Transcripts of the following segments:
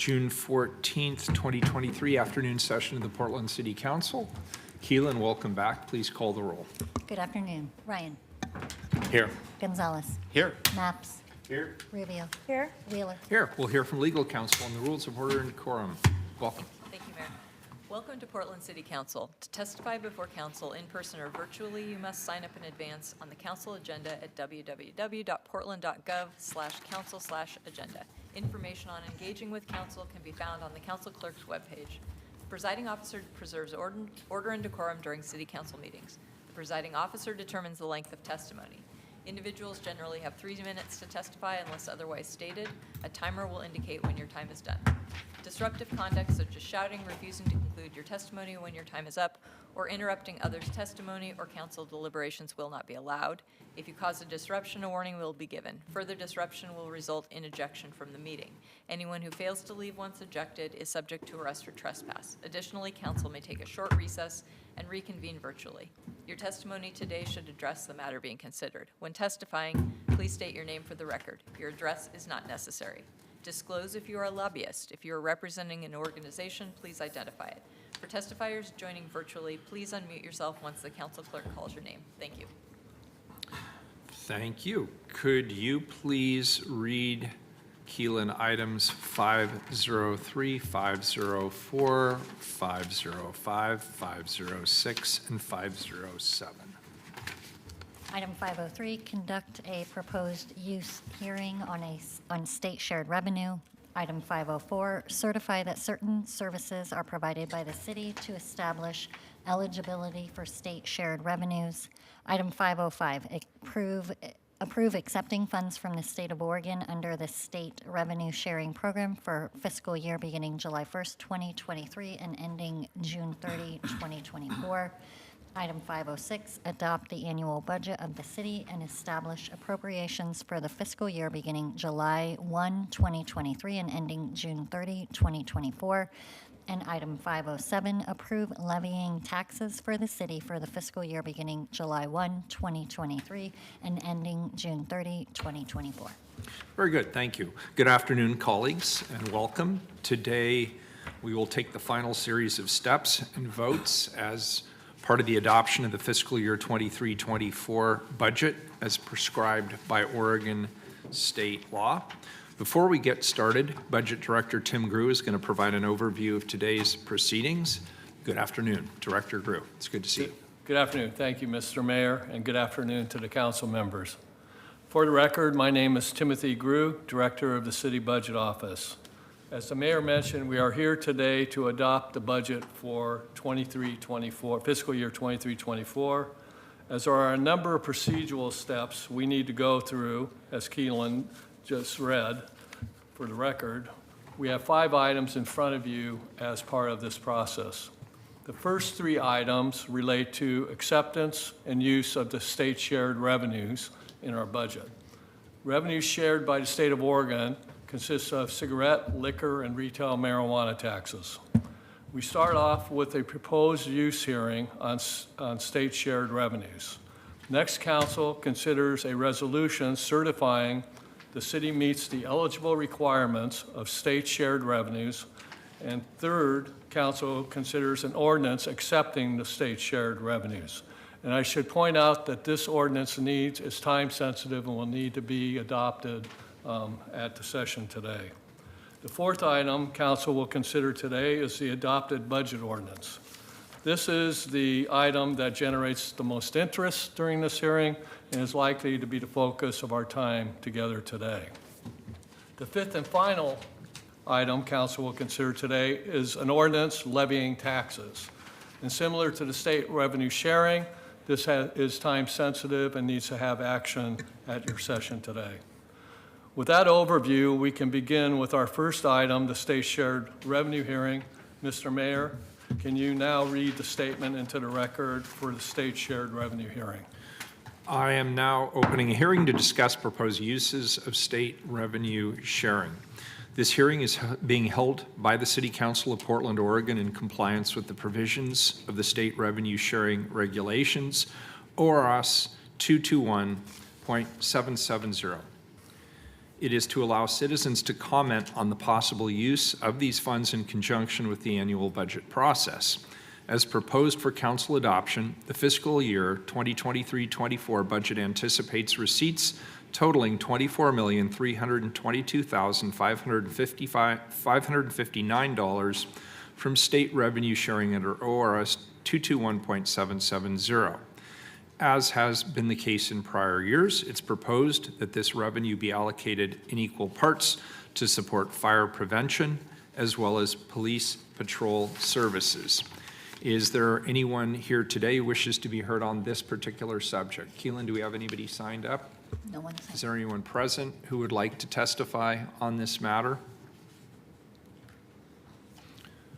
June 14th, 2023 afternoon session of the Portland City Council. Keelan, welcome back. Please call the roll. Good afternoon. Ryan. Here. Gonzalez. Here. Maps. Here. Rubio. Here. Wheeler. Here, we'll hear from legal counsel on the rules of order and decorum. Welcome. Thank you, Mayor. Welcome to Portland City Council. To testify before council in person or virtually, you must sign up in advance on the council agenda at www.portland.gov/council/agenda. Information on engaging with council can be found on the council clerk's webpage. The presiding officer preserves order and decorum during city council meetings. The presiding officer determines the length of testimony. Individuals generally have 3 minutes to testify unless otherwise stated. A timer will indicate when your time is done. Disruptive conduct such as shouting, refusing to conclude your testimony when your time is up, or interrupting others' testimony or council deliberations will not be allowed. If you cause a disruption, a warning will be given. Further disruption will result in ejection from the meeting. Anyone who fails to leave once ejected is subject to arrest or trespass. Additionally, council may take a short recess and reconvene virtually. Your testimony today should address the matter being considered. When testifying, please state your name for the record. Your address is not necessary. Disclose if you are a lobbyist. If you are representing an organization, please identify it. For testifiers joining virtually, please unmute yourself once the council clerk calls your name. Thank you. Thank you. Could you please read, Keelan, items 503, 504, 505, 506, and 507? Item 503, conduct a proposed use hearing on state shared revenue. Item 504, certify that certain services are provided by the city to establish eligibility for state shared revenues. Item 505, approve accepting funds from the state of Oregon under the state revenue sharing program for fiscal year beginning July 1st, 2023 and ending June 30, 2024. Item 506, adopt the annual budget of the city and establish appropriations for the fiscal year beginning July 1, 2023 and ending June 30, 2024. And item 507, approve levying taxes for the city for the fiscal year beginning July 1, 2023 and ending June 30, 2024. Very good, thank you. Good afternoon, colleagues, and welcome. Today, we will take the final series of steps and votes as part of the adoption of the fiscal year 23-24 budget as prescribed by Oregon state law. Before we get started, Budget Director Tim Grew is going to provide an overview of today's proceedings. Good afternoon, Director Grew. It's good to see you. Good afternoon. Thank you, Mr. Mayor, and good afternoon to the council members. For the record, my name is Timothy Grew, Director of the City Budget Office. As the mayor mentioned, we are here today to adopt the budget for 23-24, fiscal year 23-24. As there are a number of procedural steps we need to go through, as Keelan just read, for the record, we have 5 items in front of you as part of this process. The first 3 items relate to acceptance and use of the state shared revenues in our budget. Revenues shared by the state of Oregon consists of cigarette, liquor, and retail marijuana taxes. We start off with a proposed use hearing on state shared revenues. Next, council considers a resolution certifying the city meets the eligible requirements of state shared revenues. And third, council considers an ordinance accepting the state shared revenues. And I should point out that this ordinance is time sensitive and will need to be adopted at the session today. The fourth item council will consider today is the adopted budget ordinance. This is the item that generates the most interest during this hearing and is likely to be the focus of our time together today. The fifth and final item council will consider today is an ordinance levying taxes. And similar to the state revenue sharing, this is time sensitive and needs to have action at your session today. With that overview, we can begin with our first item, the state shared revenue hearing. Mr. Mayor, can you now read the statement into the record for the state shared revenue hearing? I am now opening a hearing to discuss proposed uses of state revenue sharing. This hearing is being held by the City Council of Portland, Oregon in compliance with the provisions of the State Revenue Sharing Regulations, ORS 221.770. It is to allow citizens to comment on the possible use of these funds in conjunction with the annual budget process. as proposed for council adoption, the fiscal year 2023-24 budget anticipates receipts totaling $24,322,559 from state revenue sharing under ORS 221.770. As has been the case in prior years, it's proposed that this revenue be allocated in equal parts to support fire prevention as well as police patrol services. Is there anyone here today who wishes to be heard on this particular subject? Keelan, do we have anybody signed up? No one Is signed. there anyone present who would like to testify on this matter?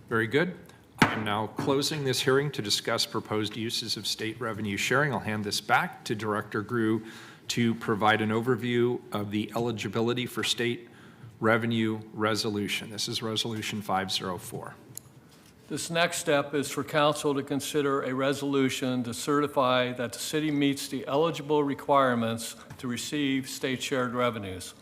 Very good. I am now closing this hearing to discuss proposed uses of state revenue sharing. I'll hand this back to Director Grew to provide an overview of the eligibility for state revenue resolution. This is Resolution 504. This next step is for council to consider a resolution to certify that the city meets the eligible requirements to receive state shared revenues.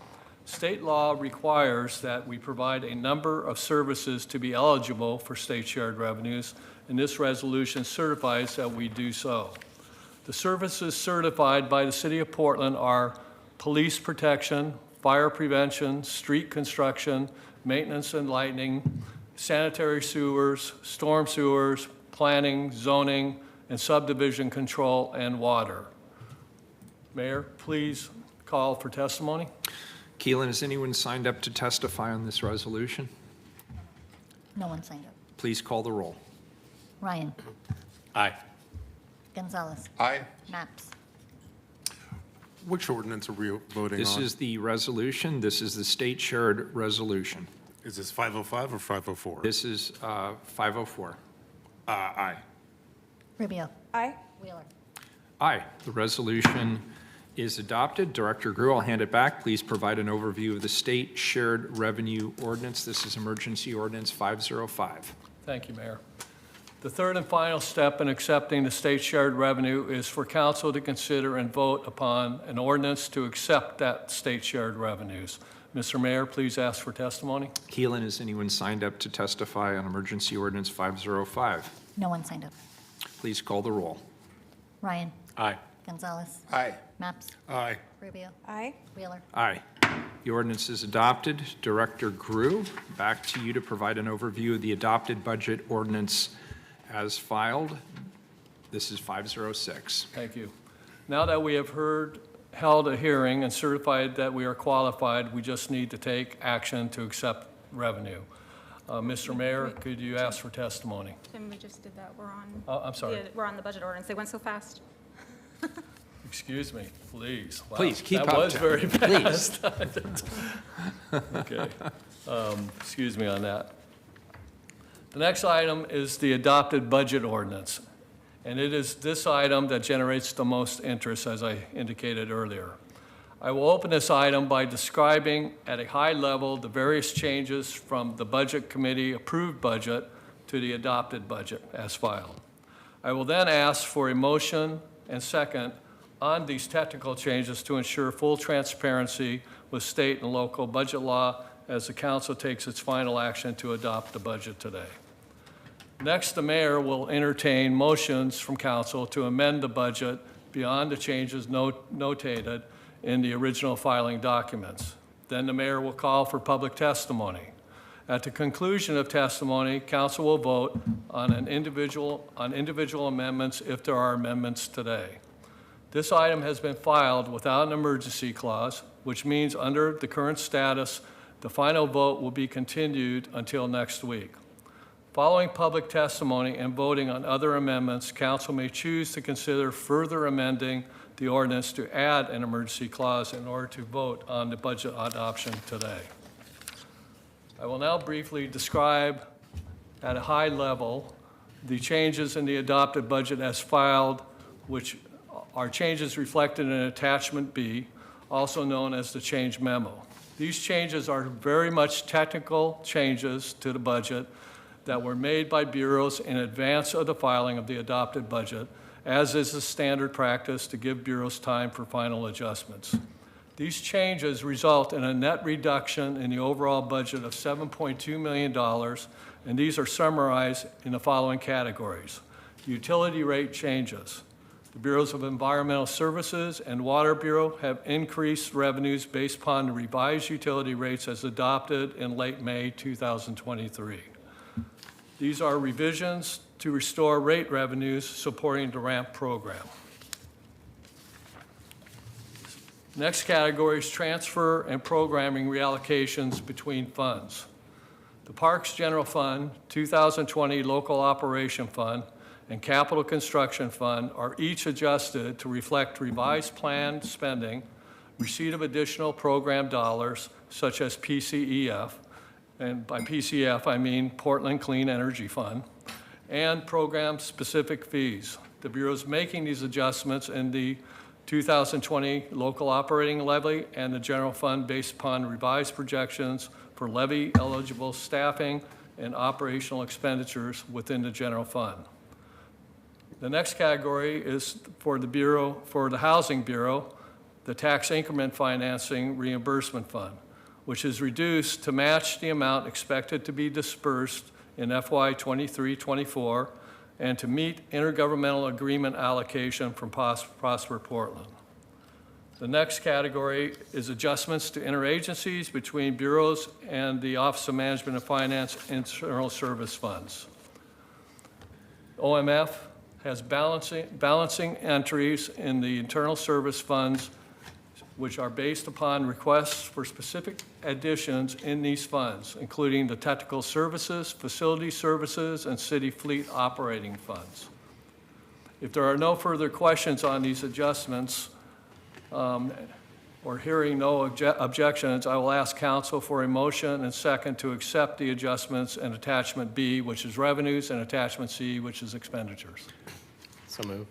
State law requires that we provide a number of services to be eligible for state shared revenues, and this resolution certifies that we do so. The services certified by the City of Portland are police protection, fire prevention, street construction, maintenance and lighting, sanitary sewers, storm sewers, planning, zoning, and subdivision control and water. Mayor, please call for testimony. Keelan, has anyone signed up to testify on this resolution? No one signed up. Please call the roll. Ryan. Aye. Gonzalez. Aye. Maps. Which ordinance are we voting on? This is the resolution. This is the state shared resolution. Is this 505 or 504? This is 504. Aye. Rubio. Aye. Wheeler. Aye. The resolution is adopted. Director Grew, I'll hand it back. Please provide an overview of the state shared revenue ordinance. This is emergency ordinance 505. Thank you, Mayor. The third and final step in accepting the state shared revenue is for council to consider and vote upon an ordinance to accept that state shared revenues. Mr. Mayor, please ask for testimony. Keelan, has anyone signed up to testify on emergency ordinance 505? No one signed up. Please call the roll. Ryan. Aye. Gonzalez. Aye. Maps. Aye. Rubio. Aye. Wheeler. Aye. The ordinance is adopted. Director Grew, back to you to provide an overview of the adopted budget ordinance as filed. This is 506. Thank you. Now that we have held a hearing and certified that we are qualified, we just need to take action to accept revenue. Mr. Mayor, could you ask for testimony? Tim, we just did that. We're on. Oh, I'm sorry. We're on the budget ordinance. They went so fast. Excuse me, please. Wow, Please, keep up, That was Tim. very Please. fast. Okay. Excuse me on that. The next item is the adopted budget ordinance. And it is this item that generates the most interest, as I indicated earlier. I will open this item by describing at a high level the various changes from the Budget Committee approved budget to the adopted budget as filed. I will then ask for a motion and second on these technical changes to ensure full transparency with state and local budget law as the council takes its final action to adopt the budget today. Next, the mayor will entertain motions from council to amend the budget beyond the changes notated in the original filing documents. Then the mayor will call for public testimony. At the conclusion of testimony, council will vote on individual amendments if there are amendments today. This item has been filed without an emergency clause, which means under the current status, the final vote will be continued until next week. Following public testimony and voting on other amendments, council may choose to consider further amending the ordinance to add an emergency clause in order to vote on the budget adoption today. I will now briefly describe at a high level the changes in the adopted budget as filed, which are changes reflected in Attachment B, also known as the change memo. These changes are very much technical changes to the budget that were made by bureaus in advance of the filing of the adopted budget, as is the standard practice to give bureaus time for final adjustments. These changes result in a net reduction in the overall budget of $7.2 million, and these are summarized in the following categories. Utility rate changes. The Bureaus of Environmental Services and Water Bureau have increased revenues based upon the revised utility rates as adopted in late May 2023. These are revisions to restore rate revenues supporting the RAMP program. Next category is transfer and programming reallocations between funds. The Parks General Fund, 2020 Local Operation Fund, and Capital Construction Fund are each adjusted to reflect revised planned spending, receipt of additional program dollars such as PCEF, and by PCF I mean Portland Clean Energy Fund, and program-specific fees. The Bureau is making these adjustments in the 2020 local operating levy and the general fund based upon revised projections for levy-eligible staffing and operational expenditures within the general fund. The next category is for the Housing Bureau, the Tax Increment Financing Reimbursement Fund, which is reduced to match the amount expected to be dispersed in FY 23-24 and to meet intergovernmental agreement allocation from Prosper Portland. The next category is adjustments to interagencies between bureaus and the Office of Management and Finance internal service funds. OMF has balancing entries in the internal service funds which are based upon requests for specific additions in these funds, including the technical services, facility services, and city fleet operating funds. If there are no further questions on these adjustments, or hearing no objections, I will ask council for a motion and second to accept the adjustments in attachment B, which is revenues, and attachment C, which is expenditures. So moved.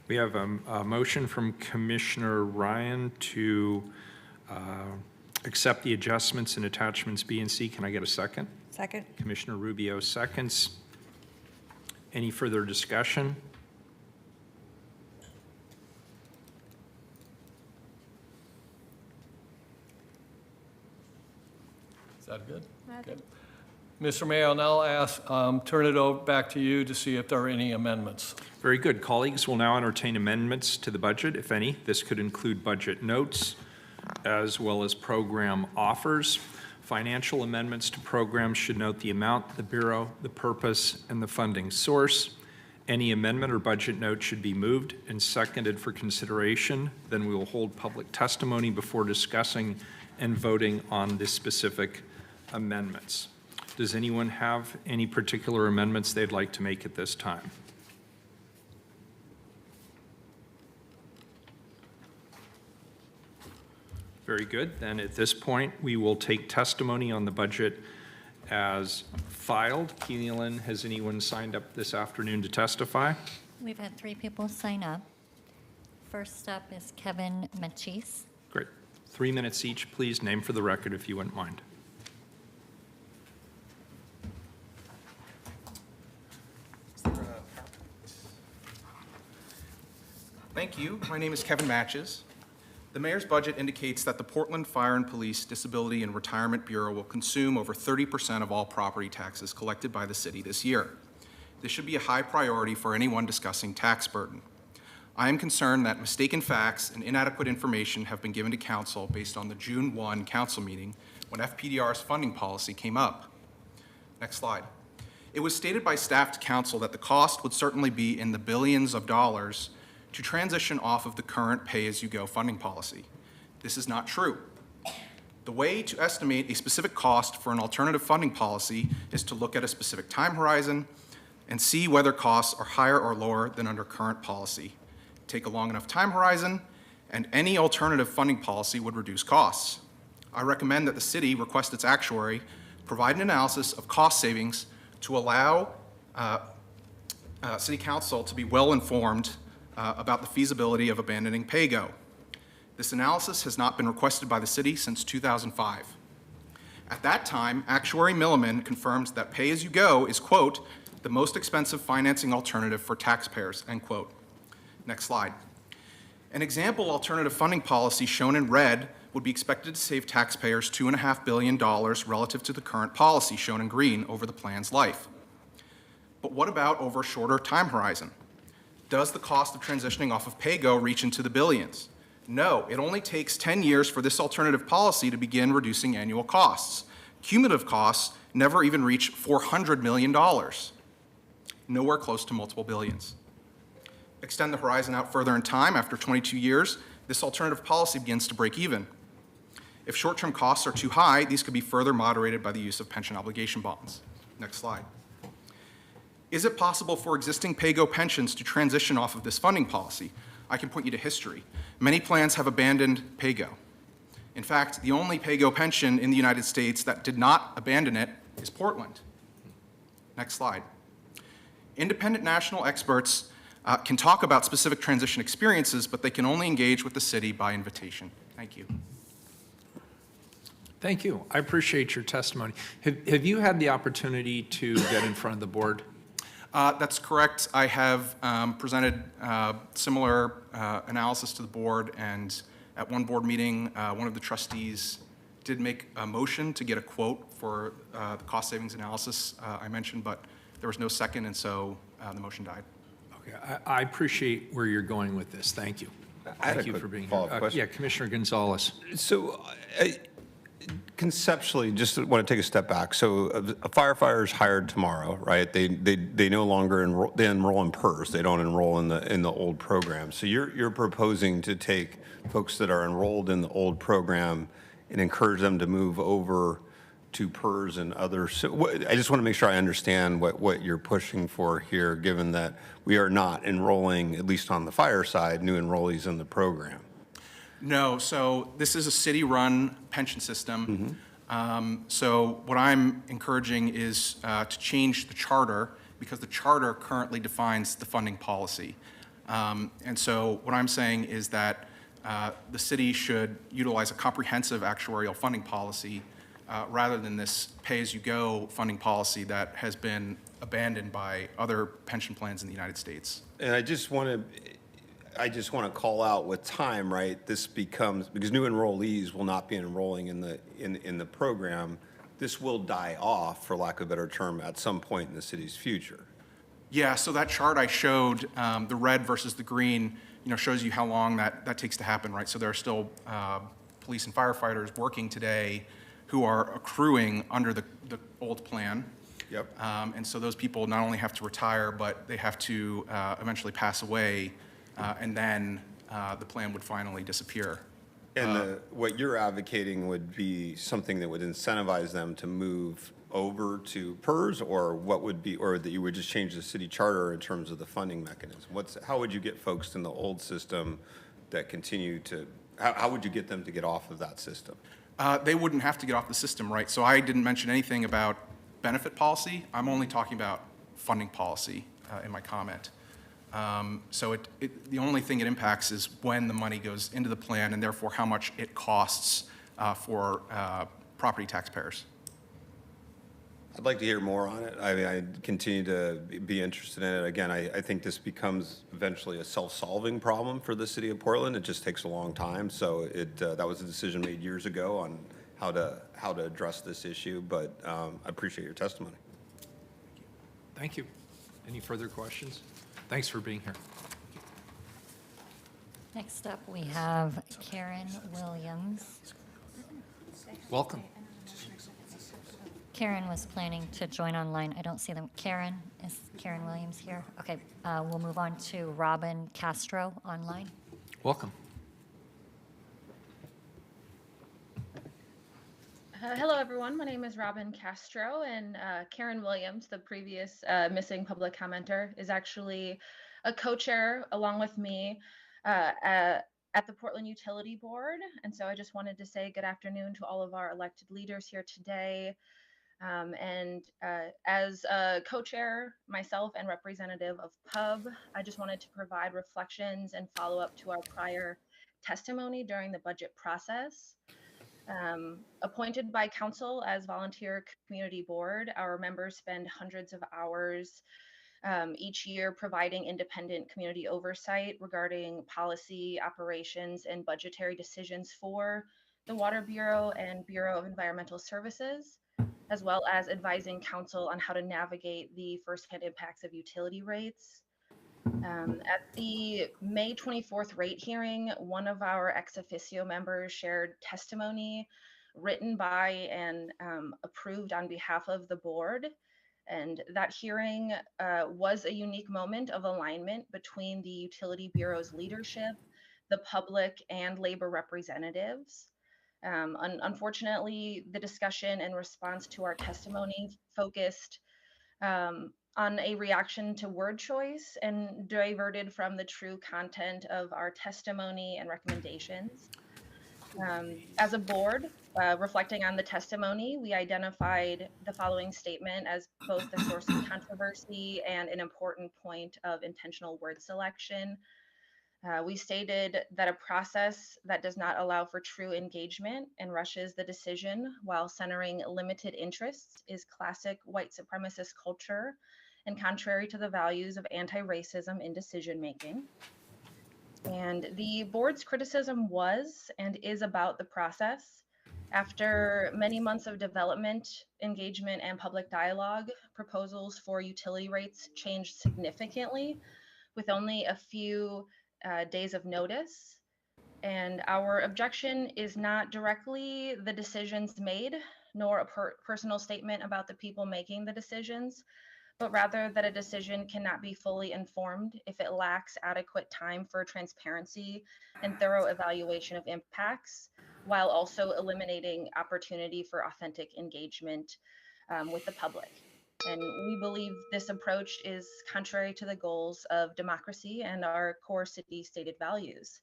We have a motion from Commissioner Ryan to accept the adjustments in attachments B and C. Can I get a second? Second. Commissioner Rubio seconds. Any further discussion? Is that good? Okay. Mr. Mayor, I'll now turn it over back to you to see if there are any amendments. Very good. Colleagues will now entertain amendments to the budget, if any. This could include budget notes as well as program offers. Financial amendments to programs should note the amount, the Bureau, the purpose, and the funding source. Any amendment or budget note should be moved and seconded for consideration. Then we will hold public testimony before discussing and voting on the specific amendments. Does anyone have any particular amendments they'd like to make at this time? Very good. Then at this point, we will take testimony on the budget as filed. Keelan, has anyone signed up this afternoon to testify? We've had 3 people sign up. First up is Kevin Machis. Great. 3 minutes each, please. Name for the record if you wouldn't mind. Thank you. My name is Kevin Matches. The mayor's budget indicates that the Portland Fire and Police Disability and Retirement Bureau will consume over 30% of all property taxes collected by the city this year. This should be a high priority for anyone discussing tax burden. I am concerned that mistaken facts and inadequate information have been given to council based on the June 1 council meeting when FPDR's funding policy came up. Next slide. It was stated by staff to council that the cost would certainly be in the billions of dollars to transition off of the current pay-as-you-go funding policy. This is not true. The way to estimate a specific cost for an alternative funding policy is to look at a specific time horizon and see whether costs are higher or lower than under current policy. Take a long enough time horizon, and any alternative funding policy would reduce costs. I recommend that the city request its actuary provide an analysis of cost savings to allow City Council to be well-informed about the feasibility of abandoning PAYGO. This analysis has not been requested by the city since 2005. At that time, Actuary Milliman confirmed that pay-as-you-go is, quote, the most expensive financing alternative for taxpayers, end quote. Next slide. An example alternative funding policy shown in red would be expected to save taxpayers $2.5 billion relative to the current policy shown in green over the plan's life. But what about over a shorter time horizon? Does the cost of transitioning off of PAYGO reach into the billions? No, it only takes 10 years for this alternative policy to begin reducing annual costs. Cumulative costs never even reach $400 million, nowhere close to multiple billions. Extend the horizon out further in time, after 22 years, this alternative policy begins to break even. If short-term costs are too high, these could be further moderated by the use of pension obligation bonds. Next slide. Is it possible for existing PAYGO pensions to transition off of this funding policy? I can point you to history. Many plans have abandoned PAYGO. In fact, the only PAYGO pension in the United States that did not abandon it is Portland. Next slide. Independent national experts can talk about specific transition experiences, but they can only engage with the city by invitation. Thank you. Thank you. I appreciate your testimony. Have you had the opportunity to get in front of the board? That's correct. I have presented similar analysis to the board, and at one board meeting, one of the trustees did make a motion to get a quote for the cost savings analysis I mentioned, but there was no second, and so the motion died. Okay, I appreciate where you're going with this. Thank you. I had a Thank you quick for being follow-up here. question. Yeah, Commissioner Gonzalez. So conceptually, just want to take a step back. So a firefighter is hired tomorrow, right? They no longer enroll, they enroll in PERS. They don't enroll in the old program. So you're proposing to take folks that are enrolled in the old program and encourage them to move over to PERS and others. So I just want to make sure I understand what you're pushing for here, given that we are not enrolling, at least on the fire side, new enrollees in the program. No, so this is a city-run pension system. So what I'm encouraging is to change the charter, because the charter currently defines the funding policy. And so what I'm saying is that the city should utilize a comprehensive actuarial funding policy rather than this pay-as-you-go funding policy that has been abandoned by other pension plans in the United States. And I just want to call out with time, right? This becomes, because new enrollees will not be enrolling in the program, this will die off, for lack of a better term, at some point in the city's future. Yeah, so that chart I showed, the red versus the green, shows you how long that takes to happen, right? So there are still police and firefighters working today who are accruing under the old plan. Yep. And so those people not only have to retire, but they have to eventually pass away, and then the plan would finally disappear. And what you're advocating would be something that would incentivize them to move over to PERS, or what would be, or that you would just change the city charter in terms of the funding mechanism? How would you get folks in the old system that continue to, how would you get them to get off of that system? They wouldn't have to get off the system, right? So I didn't mention anything about benefit policy. I'm only talking about funding policy in my comment. So the only thing it impacts is when the money goes into the plan, and therefore how much it costs for property taxpayers. I'd like to hear more on it. I mean, I continue to be interested in it. Again, I think this becomes eventually a self-solving problem for the city of Portland. It just takes a long time. So that was a decision made years ago on how to address this issue. But I appreciate your testimony. Thank you. Any further questions? Thanks for being here. Next up, we have Karen Williams. Welcome. Karen was planning to join online. I don't see them. Is Karen Williams here? Okay, we'll move on to Robin Castro online. Welcome. Hello, everyone. My name is Robin Castro, and Karen Williams, the previous missing public commenter, is actually a co-chair along with me at the Portland Utility Board. And so I just wanted to say good afternoon to all of our elected leaders here today. As a co-chair myself and representative of PUB, I just wanted to provide reflections and follow up to our prior testimony during the budget process. Appointed by council as volunteer community board, our members spend hundreds of hours each year providing independent community oversight regarding policy, operations, and budgetary decisions for the Water Bureau and Bureau of Environmental Services, as well as advising council on how to navigate the firsthand impacts of utility rates. At the May 24th rate hearing, one of our ex officio members shared testimony written by and approved on behalf of the board. And that hearing was a unique moment of alignment between the Utility Bureau's leadership, the public, and labor representatives. Unfortunately, the discussion and response to our testimony focused on a reaction to word choice and diverted from the true content of our testimony and recommendations. As a board, reflecting on the testimony, we identified the following statement as both the source of controversy and an important point of intentional word selection. We stated that a process that does not allow for true engagement and rushes the decision while centering limited interests is classic white supremacist culture and contrary to the values of anti-racism in decision-making. And the board's criticism was and is about the process. After many months of development, engagement, and public dialogue, proposals for utility rates changed significantly with only a few days of notice. And our objection is not directly the decisions made, nor a personal statement about the people making the decisions, but rather that a decision cannot be fully informed if it lacks adequate time for transparency and thorough evaluation of impacts, while also eliminating opportunity for authentic engagement with the public. And we believe this approach is contrary to the goals of democracy and our core city stated values.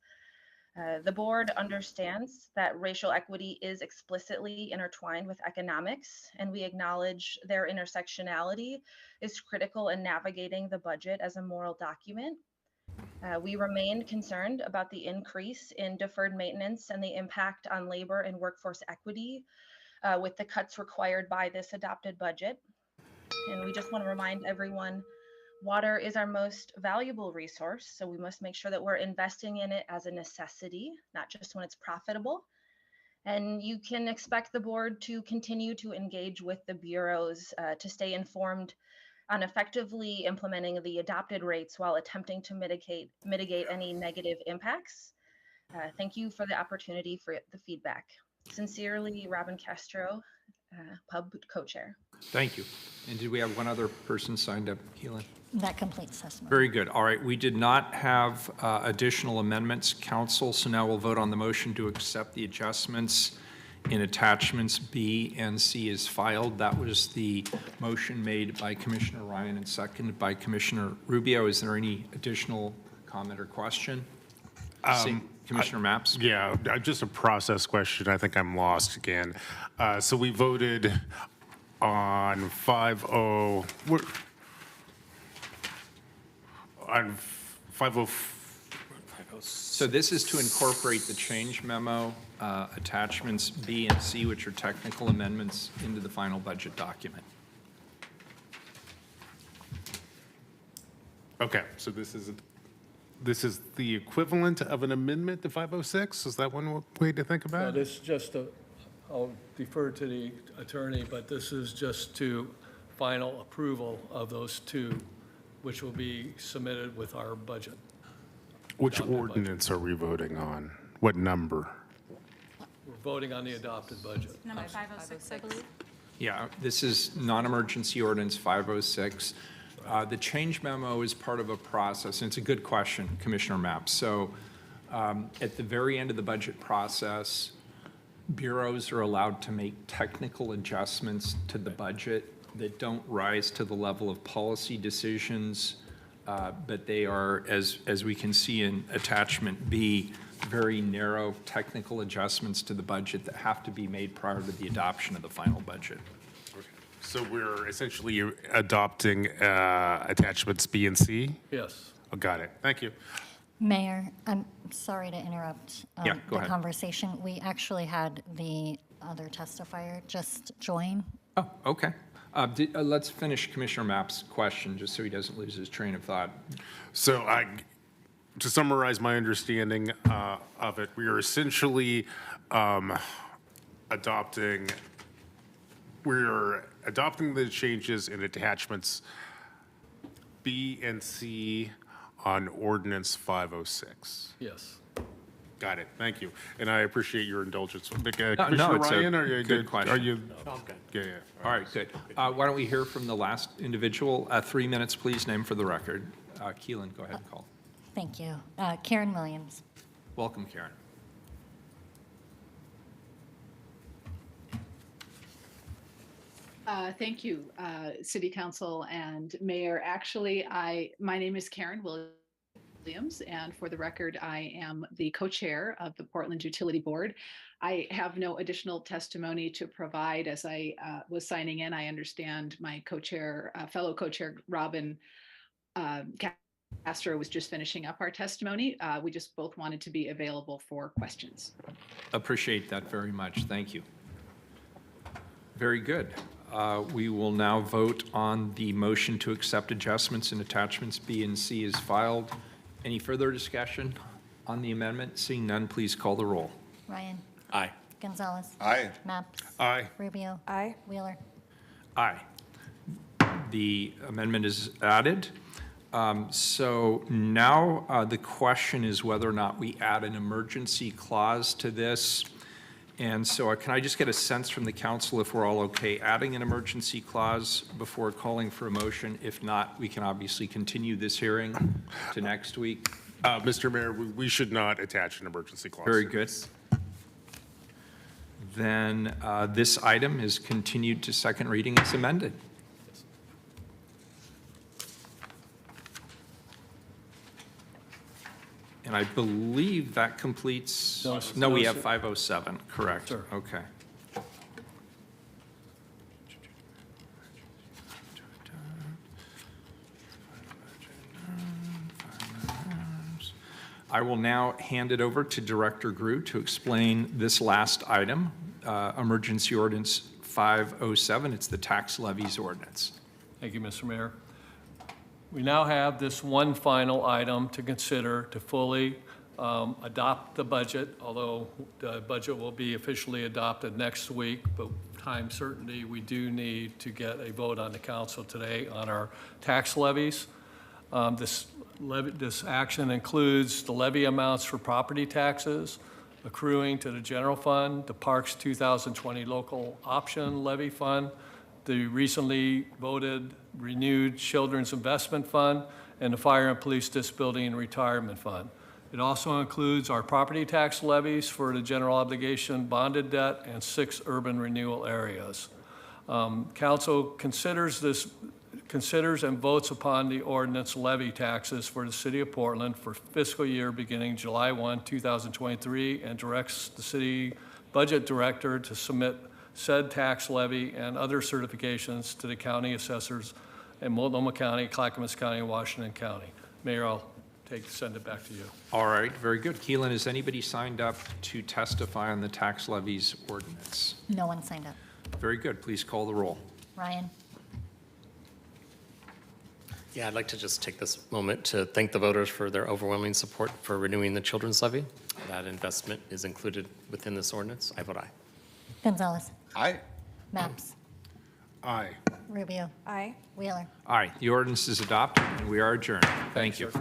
The board understands that racial equity is explicitly intertwined with economics, and we acknowledge their intersectionality is critical in navigating the budget as a moral document. We remain concerned about the increase in deferred maintenance and the impact on labor and workforce equity with the cuts required by this adopted budget. And we just want to remind everyone, water is our most valuable resource, so we must make sure that we're investing in it as a necessity, not just when it's profitable. And you can expect the board to continue to engage with the bureaus to stay informed on effectively implementing the adopted rates while attempting to mitigate any negative impacts. Thank you for the opportunity for the feedback. Sincerely, Robin Castro, Pub Co-Chair. Thank you. And did we have one other person signed up, Keelan? That completes testimony. Very good. All right, we did not have additional amendments, council, so now we'll vote on the motion to accept the adjustments in attachments B and C as filed. That was the motion made by Commissioner Ryan and seconded by Commissioner Rubio. Is there any additional comment or question? Commissioner Maps? Yeah, just a process question. I think I'm lost again. So we voted on 5-0, on 5-0. So this is to incorporate the change memo, attachments B and C, which are technical amendments, into the final budget document. Okay, so this is the equivalent of an amendment to 506? Is that one way to think No, about it? this is just I'll defer to the attorney, but this is just to final approval of those two, which will be submitted with our budget. Which Adopted budget. ordinance are we voting on? What number? We're voting on the adopted budget. Number 506, I believe. Yeah, this is non-emergency ordinance 506. The change memo is part of a process, and it's a good question, Commissioner Mapp. So at the very end of the budget process, bureaus are allowed to make technical adjustments to the budget that don't rise to the level of policy decisions, but they are, as we can see in attachment B, very narrow technical adjustments to the budget that have to be made prior to the adoption of the final budget. So we're essentially adopting attachments B and C? Yes. Oh, got it. Thank you. Mayor, I'm sorry to interrupt Yeah, go the ahead. conversation. We actually had the other testifier just join. Oh, okay. Let's finish Commissioner Mapp's question, just so he doesn't lose his train of thought. So to summarize my understanding of it, we are essentially adopting the changes in attachments B and C on ordinance 506. Yes. Got it. Thank you. And I appreciate your indulgence. no, Commissioner it's a Ryan, are you good question. Are you? Yeah, yeah. All right, good. Why don't we hear from the last individual? 3 minutes, please, name for the record. Keelan, go ahead and call. Thank you. Karen Williams. Welcome, Karen. Thank you, City Council and Mayor. Actually, my name is Karen Williams, and for the record, I am the co-chair of the Portland Utility Board. I have no additional testimony to provide. As I was signing in, I understand my co-chair, fellow co-chair Robin Castro was just finishing up our testimony. We just both wanted to be available for questions. Appreciate that very much. Thank you. Very good. We will now vote on the motion to accept adjustments and attachments B and C as filed. Any further discussion on the amendment? Seeing none, please call the roll. Ryan. Aye. Gonzalez. Aye. Maps. Aye. Rubio. Aye. Wheeler. Aye. The amendment is added. So now the question is whether or not we add an emergency clause to this. And so can I just get a sense from the council if we're all okay adding an emergency clause before calling for a motion? If not, we can obviously continue this hearing to next week. Mr. Mayor, we should not attach an emergency clause. Very to good. this. Then this item is continued to second reading as amended. And I believe that completes, no, we have 507, correct. Sure. Okay. I will now hand it over to Director Grew to explain this last item, Emergency Ordinance 507. It's the tax levies ordinance. Thank you, Mr. Mayor. We now have this one final item to consider to fully adopt the budget, although the budget will be officially adopted next week, but time certainty, we do need to get a vote on the council today on our tax levies. This action includes the levy amounts for property taxes accruing to the general fund, the Parks 2020 local option levy fund, the recently voted renewed Children's Investment Fund, and the Fire and Police Disability and Retirement Fund. It also includes our property tax levies for the general obligation bonded debt and 6 urban renewal areas. Council considers and votes upon the ordinance levy taxes for the City of Portland for fiscal year beginning July 1, 2023, and directs the City Budget Director to submit said tax levy and other certifications to the county assessors in Multnomah County, Clackamas County, and Washington County. Mayor, I'll send it back to you. All right, very good. Keelan, has anybody signed up to testify on the tax levies ordinance? No one signed up. Very good. Please call the roll. Ryan. Yeah, I'd like to just take this moment to thank the voters for their overwhelming support for renewing the children's levy. That investment is included within this ordinance. I vote aye. Gonzalez. Aye. Maps. Aye. Rubio. Aye. Wheeler. Aye, the ordinance is adopted, and we are adjourned. Thank you.